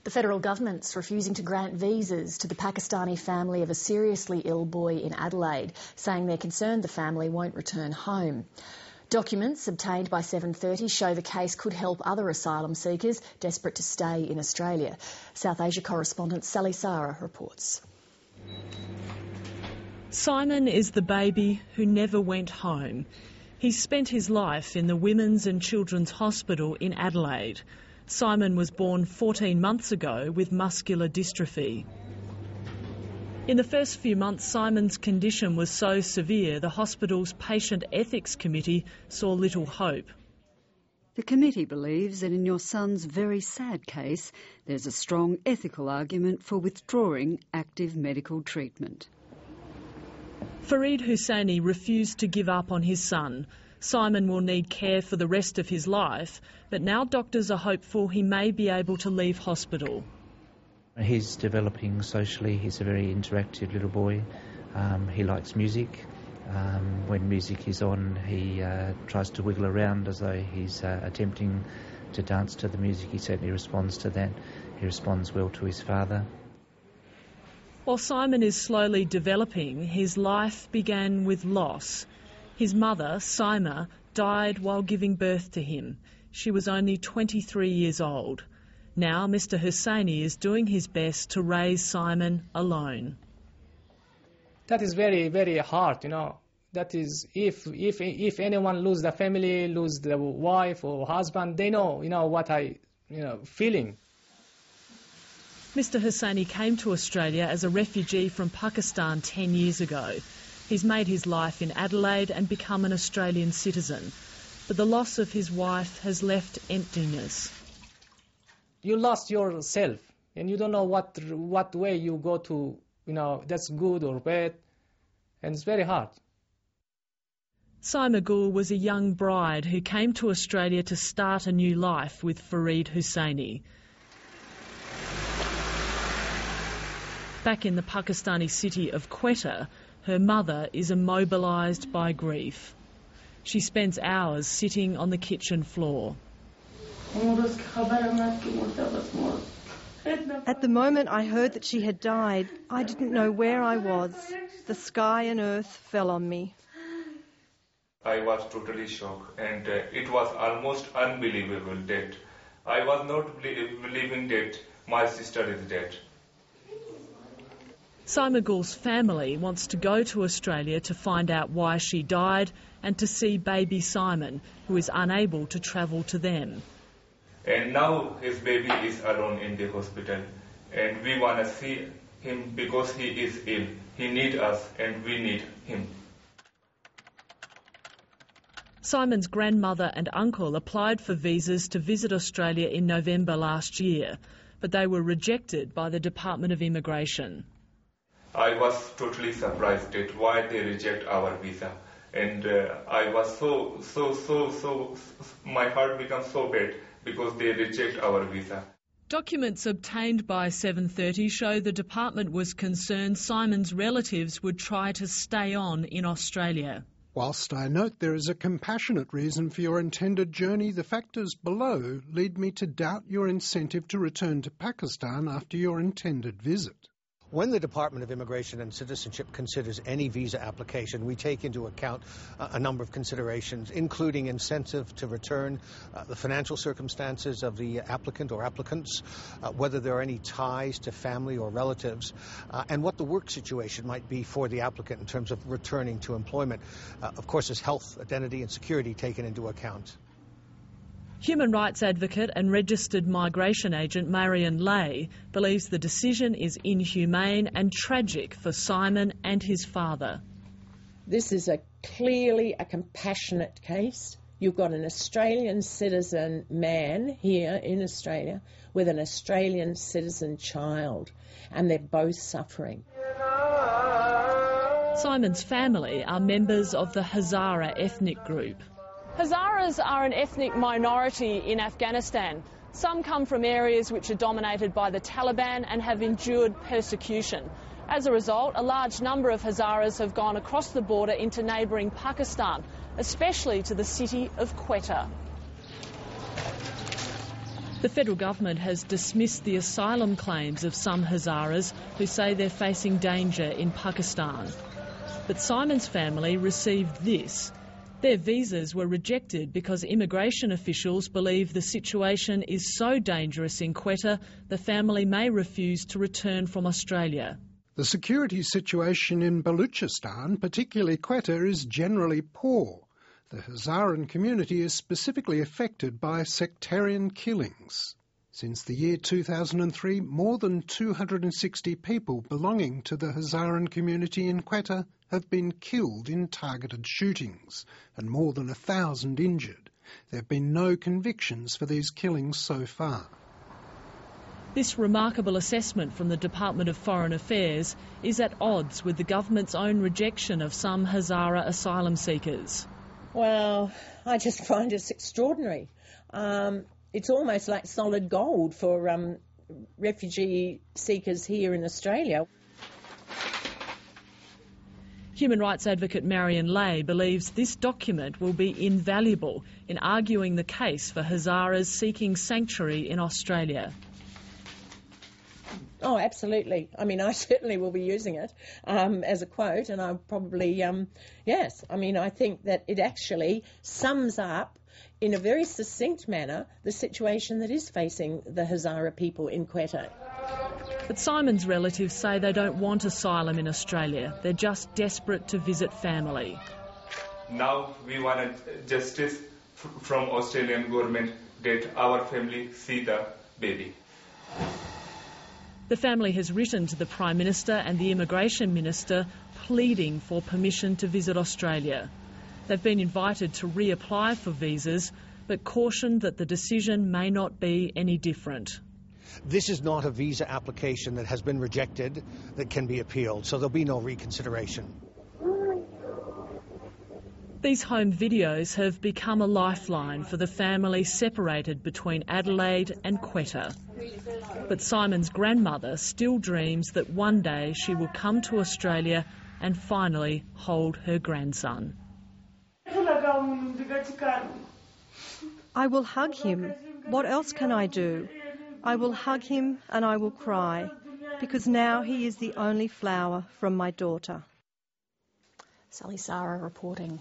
The federal government's refusing to grant visas to the Pakistani family of a seriously ill boy in Adelaide, saying they're concerned the family won't return home. Documents obtained by 7:30 show the case could help other asylum seekers desperate to stay in Australia. South Asia correspondent Sally Sara reports. Simon is the baby who never went home. He spent his life in the Women's and Children's Hospital in Adelaide. Simon was born 14 months ago with muscular dystrophy. In the first few months, Simon's condition was so severe the hospital's Patient Ethics Committee saw little hope. The committee believes that in your son's very sad case, there's a strong ethical argument for withdrawing active medical treatment. Fareed Husseini refused to give up on his son. Simon will need care for the rest of his life, but now doctors are hopeful he may be able to leave hospital. He's developing socially. He's a very interactive little boy. He likes music. When music is on, he tries to wiggle around as though he's attempting to dance to the music. He certainly responds to that. He responds well to his father. While Simon is slowly developing, his life began with loss. His mother, Sima, died while giving birth to him. She was only 23 years old. Now Mr Husseini is doing his best to raise Simon alone. That is very, very hard, That is, if anyone lose the family, lose the wife or husband, they know, what I, feeling. Mr Husseini came to Australia as a refugee from Pakistan 10 years ago. He's made his life in Adelaide and become an Australian citizen. But the loss of his wife has left emptiness. You lost yourself and you don't know what way you go to, that's good or bad. And it's very hard. Sima Gul was a young bride who came to Australia to start a new life with Fareed Husseini. Back in the Pakistani city of Quetta, her mother is immobilised by grief. She spends hours sitting on the kitchen floor. At the moment I heard that she had died, I didn't know where I was. The sky and earth fell on me. I was totally shocked, and it was almost unbelievable that I was not believing that my sister is dead. Sima Gul's family wants to go to Australia to find out why she died and to see baby Simon, who is unable to travel to them. And now his baby is alone in the hospital, and we want to see him because he is ill. He needs us and we need him. Simon's grandmother and uncle applied for visas to visit Australia in November last year, but they were rejected by the Department of Immigration. I was totally surprised at why they reject our visa, and I was so my heart becomes so bad because they reject our visa. Documents obtained by 7:30 show the department was concerned Simon's relatives would try to stay on in Australia. Whilst I note there is a compassionate reason for your intended journey, the factors below lead me to doubt your incentive to return to Pakistan after your intended visit. When the Department of Immigration and Citizenship considers any visa application, we take into account a number of considerations, including incentive to return, the financial circumstances of the applicant or applicants, whether there are any ties to family or relatives, and what the work situation might be for the applicant in terms of returning to employment. Of course, there's health, identity and security taken into account. Human rights advocate and registered migration agent Marion LEIGH believes the decision is inhumane and tragic for Simon and his father. This is clearly a compassionate case. You've got an Australian citizen man here in Australia with an Australian citizen child, and they're both suffering. Simon's family are members of the Hazara ethnic group. Hazaras are an ethnic minority in Afghanistan. Some come from areas which are dominated by the Taliban and have endured persecution. As a result, a large number of Hazaras have gone across the border into neighbouring Pakistan, especially to the city of Quetta. The federal government has dismissed the asylum claims of some Hazaras who say they're facing danger in Pakistan. But Simon's family received this. Their visas were rejected because immigration officials believe the situation is so dangerous in Quetta the family may refuse to return from Australia. The security situation in Baluchistan, particularly Quetta, is generally poor. The Hazaran community is specifically affected by sectarian killings. Since the year 2003, more than 260 people belonging to the Hazaran community in Quetta have been killed in targeted shootings, and more than 1,000 injured. There have been no convictions for these killings so far. This remarkable assessment from the Department of Foreign Affairs is at odds with the government's own rejection of some Hazara asylum seekers. Well, I just find it extraordinary. It's almost like solid gold for refugee seekers here in Australia. Human rights advocate Marion Leigh believes this document will be invaluable in arguing the case for Hazaras seeking sanctuary in Australia. Oh, absolutely. I mean, I certainly will be using it as a quote, and I'll probably, yes. I mean, I think that it actually sums up in a very succinct manner the situation that is facing the Hazara people in Quetta. But Simon's relatives say they don't want asylum in Australia. They're just desperate to visit family. Now we want justice from Australian government that our family see the baby. The family has written to the Prime Minister and the Immigration Minister pleading for permission to visit Australia. They've been invited to reapply for visas, but cautioned that the decision may not be any different. This is not a visa application that has been rejected that can be appealed, so there'll be no reconsideration. These home videos have become a lifeline for the family separated between Adelaide and Quetta. But Simon's grandmother still dreams that one day she will come to Australia and finally hold her grandson. I will hug him. What else can I do? I will hug him and I will cry, because now he is the only flower from my daughter. Sally Sara reporting.